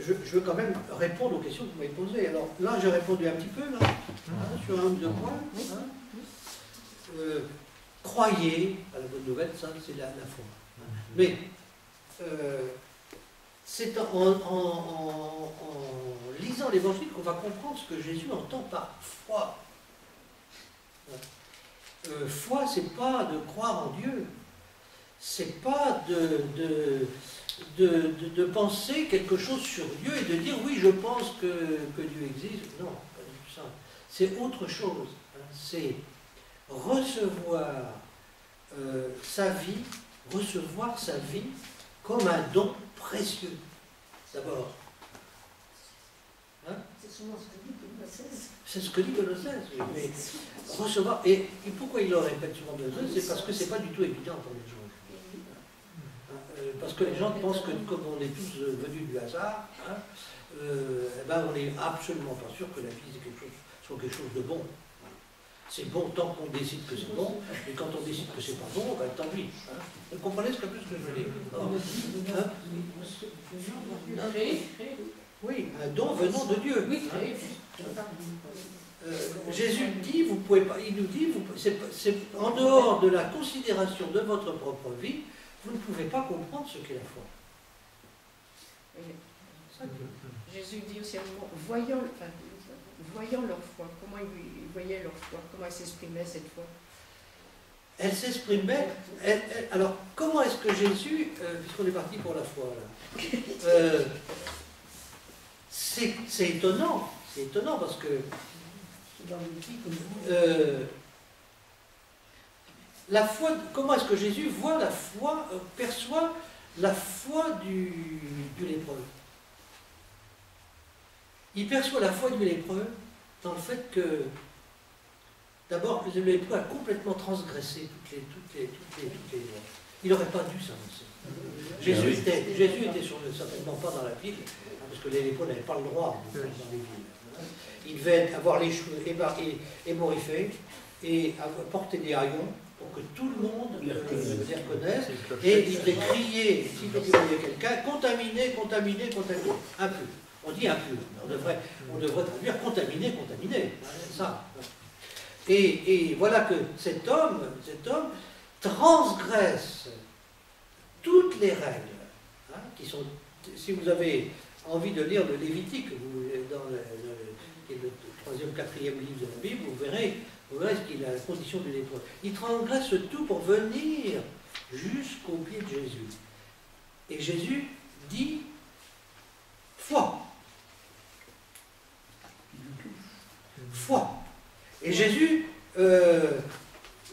je veux quand même répondre aux questions que vous m'avez posées. Alors là, j'ai répondu un petit peu, là, sur un ou deux points. Croyez à la bonne nouvelle, ça c'est la foi. Mais c'est en lisant l'évangile qu'on va comprendre ce que Jésus entend par foi. Foi, c'est pas de croire en Dieu, c'est pas de penser quelque chose sur Dieu et de dire oui, je pense que Dieu existe. Non, pas du tout ça. C'est autre chose. C'est recevoir sa vie comme un don précieux. D'abord. Hein? C'est souvent ce que dit Benoît XVI. C'est ce que dit Benoît XVI. Mais recevoir. Et pourquoi il le répète souvent Benoît XVI? C'est parce que c'est pas du tout évident pour les gens. Parce que les gens pensent que comme on est tous venus du hasard, on n'est absolument pas sûr que la vie soit quelque chose de bon. C'est bon tant qu'on décide que c'est bon, et quand on décide que c'est pas bon, tant pis. Vous comprenez ce que je veux dire? Oui, un don venant de Dieu. Jésus dit, vous pouvez pas, il nous dit, c'est en dehors de la considération de votre propre vie, vous ne pouvez pas comprendre ce qu'est la foi. Jésus dit aussi à un moment, voyant leur foi, comment ils voyaient leur foi, comment elle s'exprimait cette foi. Elle s'exprimait. Alors, comment est-ce que Jésus, puisqu'on est parti pour la foi, là, c'est étonnant parce que la foi, comment est-ce que Jésus voit la foi, perçoit la foi du lépreux? Il perçoit la foi du lépreux dans le fait que, d'abord, le lépreux a complètement transgressé toutes les lois. Il n'aurait pas dû s'avancer. Jésus était certainement pas dans la ville, parce que les lépreux n'avaient pas le droit dans les villes. Il devait avoir les cheveux émoriffés et porter des haillons pour que tout le monde les reconnaisse. Et il devait crier, s'il voyait quelqu'un, contaminé, contaminé, contaminé. Impur. On dit impur. On devrait traduire contaminé, contaminé. C'est ça. Et voilà que cet homme transgresse toutes les règles, qui sont, si vous avez envie de lire le Lévitique, qui est le 3e, 4e livre de la Bible, vous verrez ce qu'il a la condition du lépreux. Il transgresse tout pour venir jusqu'au pied de Jésus. Et Jésus dit foi. Foi. Et Jésus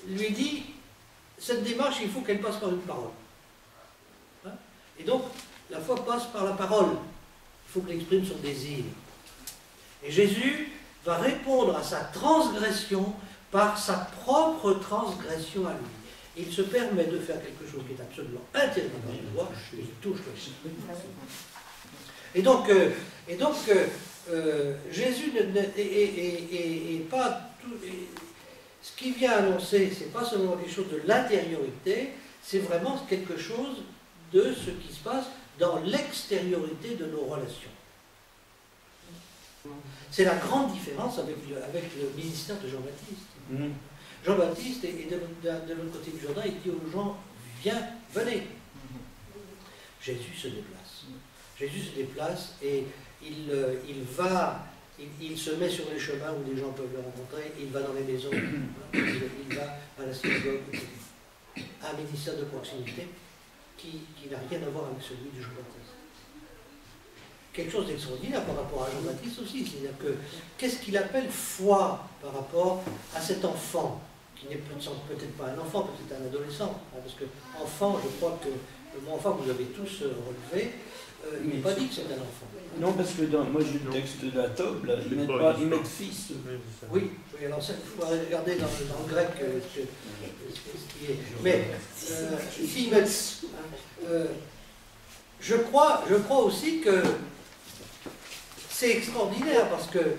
lui dit, cette démarche, il faut qu'elle passe par une parole. Et donc, la foi passe par la parole. Il faut qu'elle exprime son désir. Et Jésus va répondre à sa transgression par sa propre transgression à lui. Il se permet de faire quelque chose qui est absolument interdit par la loi, il touche le ciel. Et donc Jésus n'est pas tout. Ce qu'il vient annoncer, ce n'est pas seulement des choses de l'intériorité, c'est vraiment quelque chose de ce qui se passe dans l'extériorité de nos relations. C'est la grande différence avec le ministère de Jean-Baptiste. Jean-Baptiste est de l'autre côté du Jourdain, il dit aux gens, viens, venez. Jésus se déplace. Jésus se déplace et il se met sur les chemins où les gens peuvent le rencontrer, il va dans les maisons, il va à la synagogue. Un ministère de proximité qui n'a rien à voir avec celui de Jean-Baptiste. Quelque chose d'extraordinaire par rapport à Jean-Baptiste aussi, c'est-à-dire que qu'est-ce qu'il appelle foi par rapport à cet enfant, qui n'est peut-être pas un enfant, peut-être un adolescent, parce que enfant, je crois que le mot enfant, vous avez tous relevé, il n'est pas dit que c'est un enfant. Non, parce que moi j'ai le texte de la Tobe, ils mettent fils. Oui, alors ça, il faut regarder dans le grec ce qui est. Mais ici ils mettent. Je crois aussi que c'est extraordinaire parce que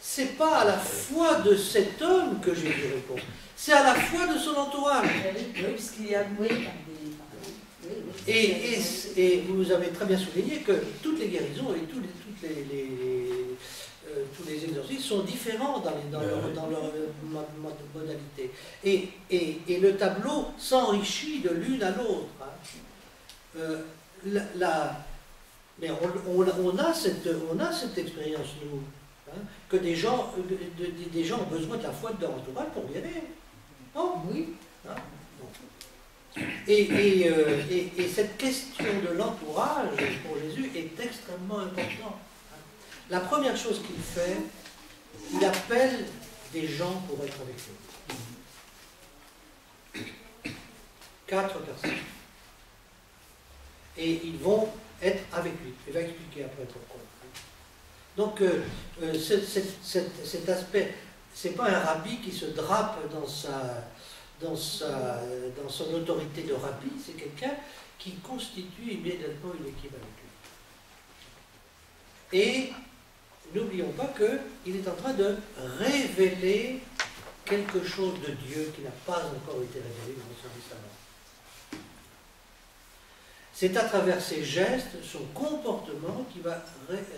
c'est pas à la foi de cet homme que Jésus répond, c'est à la foi de son entourage. Oui, puisqu'il est avoué par des... Et vous avez très bien souligné que toutes les guérisons et tous les exorcismes sont différents dans leur modalité. Et le tableau s'enrichit de l'une à l'autre. Hein. Mais on a cette expérience, nous, hein, que des gens ont besoin de la foi de leur entourage pour guérir. Non ? Oui. Hein? Et cette question de l'entourage pour Jésus est extrêmement importante. La première chose qu'il fait, il appelle des gens pour être avec lui. 4 personnes. Et ils vont être avec lui. Il va expliquer après pourquoi. Donc, cet aspect, c'est pas un rabbi qui se drape dans son autorité de rabbi, c'est quelqu'un qui constitue immédiatement une équipe avec lui. Et n'oublions pas qu'il est en train de révéler quelque chose de Dieu qui n'a pas encore été révélé dans son Testament. C'est à travers ses gestes, son comportement, qui va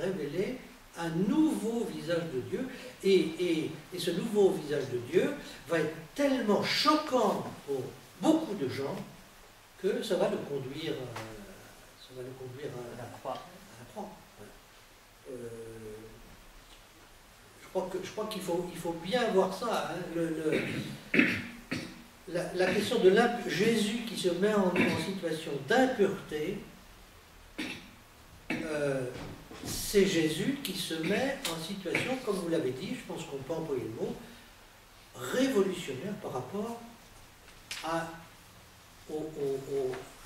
révéler un nouveau visage de Dieu. Et ce nouveau visage de Dieu va être tellement choquant pour beaucoup de gens que ça va le conduire à la croix. Je crois qu'il faut bien voir ça. Hein, la question de Jésus qui se met en situation d'impureté, c'est Jésus qui se met en situation, comme vous l'avez dit, je pense qu'on peut employer le mot, révolutionnaire par rapport à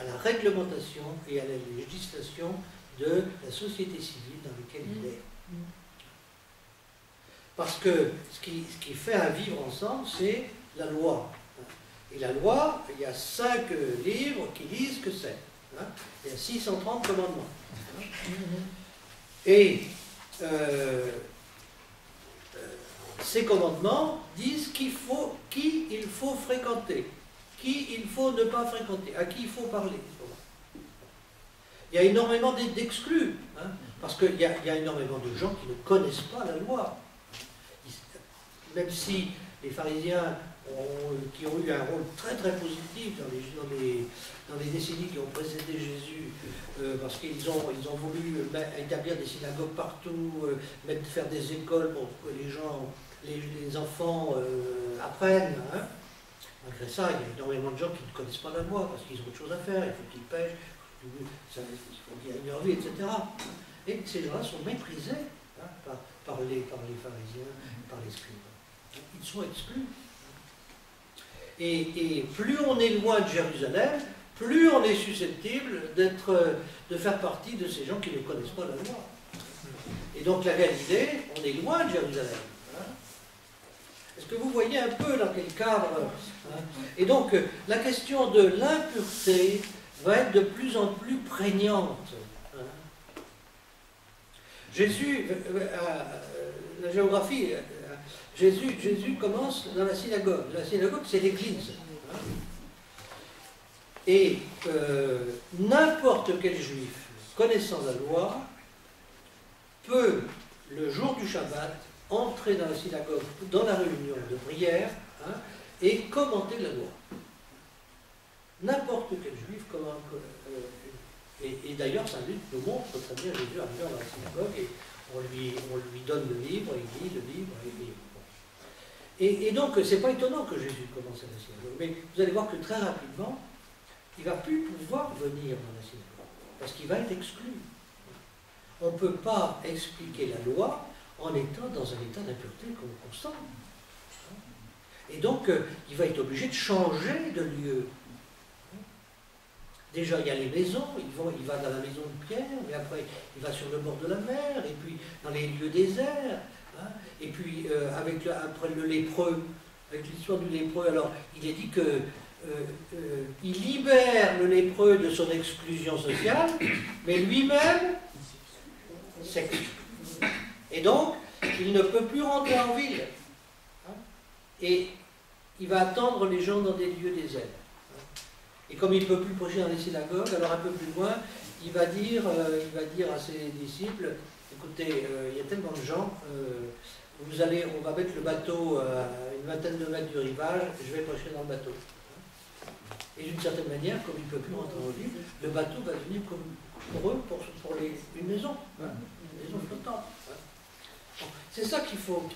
la réglementation et à la législation de la société civile dans laquelle il est. Parce que ce qui fait un vivre ensemble, c'est la loi. Et la loi, il y a 5 livres qui disent ce que c'est. Il y a 630 commandements. Et ces commandements disent qui il faut fréquenter, qui il faut ne pas fréquenter, à qui il faut parler. Il y a énormément d'exclus, hein, parce qu'il y a énormément de gens qui ne connaissent pas la loi. Même si les pharisiens qui ont eu un rôle très très positif dans les décennies qui ont précédé Jésus, parce qu'ils ont voulu établir des synagogues partout, faire des écoles pour que les enfants apprennent. Hein. Malgré ça, il y a énormément de gens qui ne connaissent pas la loi, parce qu'ils ont autre chose à faire, il faut qu'ils pêchent, il faut qu'ils gagnent leur vie, etc. Et ces gens-là sont méprisés, hein, par les pharisiens, par les scribes. Ils sont exclus. Et plus on est loin de Jérusalem, plus on est susceptible de faire partie de ces gens qui ne connaissent pas la loi. Et donc la Galilée, on est loin de Jérusalem. Hein. Est-ce que vous voyez un peu dans quel cadre hein. Et donc la question de l'impureté va être de plus en plus prégnante. Hein. Jésus, la géographie... Jésus commence dans la synagogue. La synagogue, c'est l'église. Hein. Et n'importe quel juif connaissant la loi peut, le jour du Shabbat, entrer dans la synagogue, dans la réunion de prière, hein, et commenter la loi. N'importe quel juif commente. Et d'ailleurs, ça nous montre très bien Jésus arrivant dans la synagogue et on lui donne le livre, il lit le livre, il lit. Et donc, c'est pas étonnant que Jésus commence à la synagogue, mais vous allez voir que très rapidement, il ne va plus pouvoir venir dans la synagogue, parce qu'il va être exclu. On ne peut pas expliquer la loi en étant dans un état d'impureté constant. Et donc, il va être obligé de changer de lieu. Déjà, il y a les maisons, il va dans la maison de Pierre, mais après, il va sur le bord de la mer, et puis dans les lieux déserts. Hein, et puis, après le lépreux, avec l'histoire du lépreux, alors, il est dit que il libère le lépreux de son exclusion sociale, mais lui-même s'exclut. Et donc, il ne peut plus rentrer en ville. Hein, et il va attendre les gens dans des lieux déserts. Hein, Et comme il ne peut plus prêcher dans les synagogues, alors un peu plus loin, il va dire à ses disciples, écoutez, il y a tellement de gens, on va mettre le bateau à une vingtaine de mètres du rivage, je vais prêcher dans le bateau. Et d'une certaine manière, comme il ne peut plus rentrer dans le livre, le bateau va devenir comme pour eux, pour une maison, une maison flottante. Bon, c'est ça qu'il faut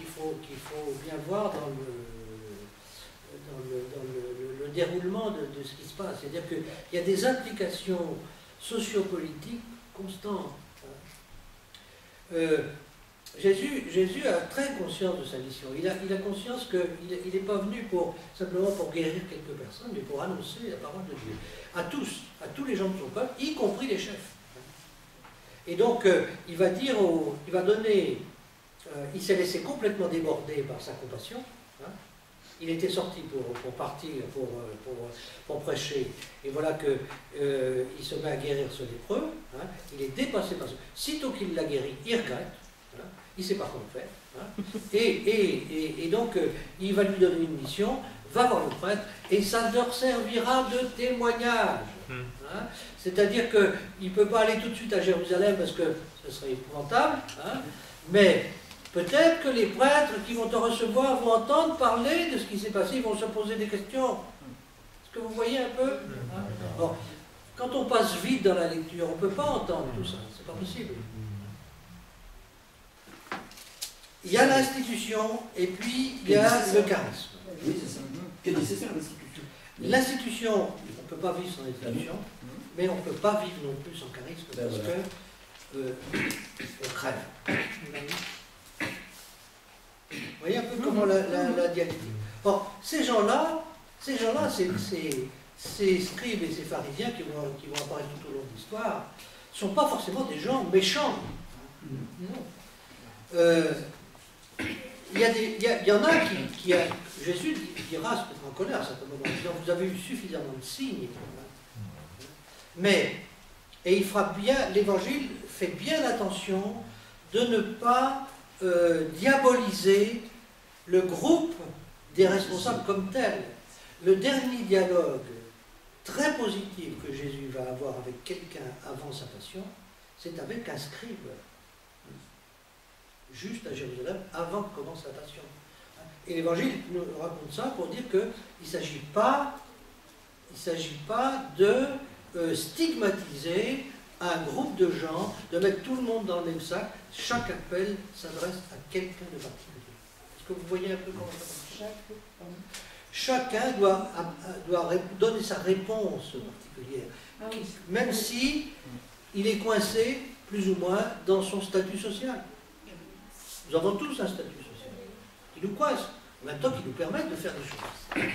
bien voir dans le déroulement de ce qui se passe. C'est-à-dire qu'il y a des implications sociopolitiques constantes. Jésus a très conscience de sa mission. Il a conscience qu'il n'est pas venu simplement pour guérir quelques personnes, mais pour annoncer la parole de Dieu. À tous les gens de son peuple, y compris les chefs. Et donc, il s'est laissé complètement déborder par sa compassion. Il était sorti pour partir, pour prêcher. Et voilà qu'il se met à guérir ce lépreux. Il est dépassé par ça. Sitôt qu'il l'a guéri, il regrette. Il ne sait pas comment faire. Et donc, il va lui donner une mission, va voir le prêtre, et ça leur servira de témoignage. C'est-à-dire qu'il ne peut pas aller tout de suite à Jérusalem parce que ce serait épouvantable, mais peut-être que les prêtres qui vont te recevoir vont entendre parler de ce qui s'est passé, ils vont se poser des questions. Est-ce que vous voyez un peu Bon, quand on passe vite dans la lecture, on ne peut pas entendre tout ça, c'est pas possible. Il y a l'institution et puis il y a le charisme. Oui, c'est ça. Quelle nécessaire l'institution. L'institution, on ne peut pas vivre sans institution, mais on ne peut pas vivre non plus sans charisme parce que on crève. Vous voyez un peu comment la dialectique. Or, ces gens-là, ces scribes et ces pharisiens qui vont apparaître tout au long de l'histoire, ne sont pas forcément des gens méchants. Non. Il y en a qui Jésus dira se mettre en colère à certains moments, en disant vous avez eu suffisamment de signes. Mais, et il fera bien, l'Évangile fait bien attention de ne pas diaboliser le groupe des responsables comme tel. Le dernier dialogue très positif que Jésus va avoir avec quelqu'un avant sa passion, c'est avec un scribe. Juste à Jérusalem, avant que commence la passion. Et l'Évangile nous raconte ça pour dire qu'il ne s'agit pas de stigmatiser un groupe de gens, de mettre tout le monde dans le même sac. Chaque appel s'adresse à quelqu'un de particulier. Est-ce que vous voyez un peu comment ça marche ? Chacun doit donner sa réponse particulière, même si il est coincé, plus ou moins, dans son statut social. Nous avons tous un statut social qui nous coince, en même temps qui nous permet de faire des choses.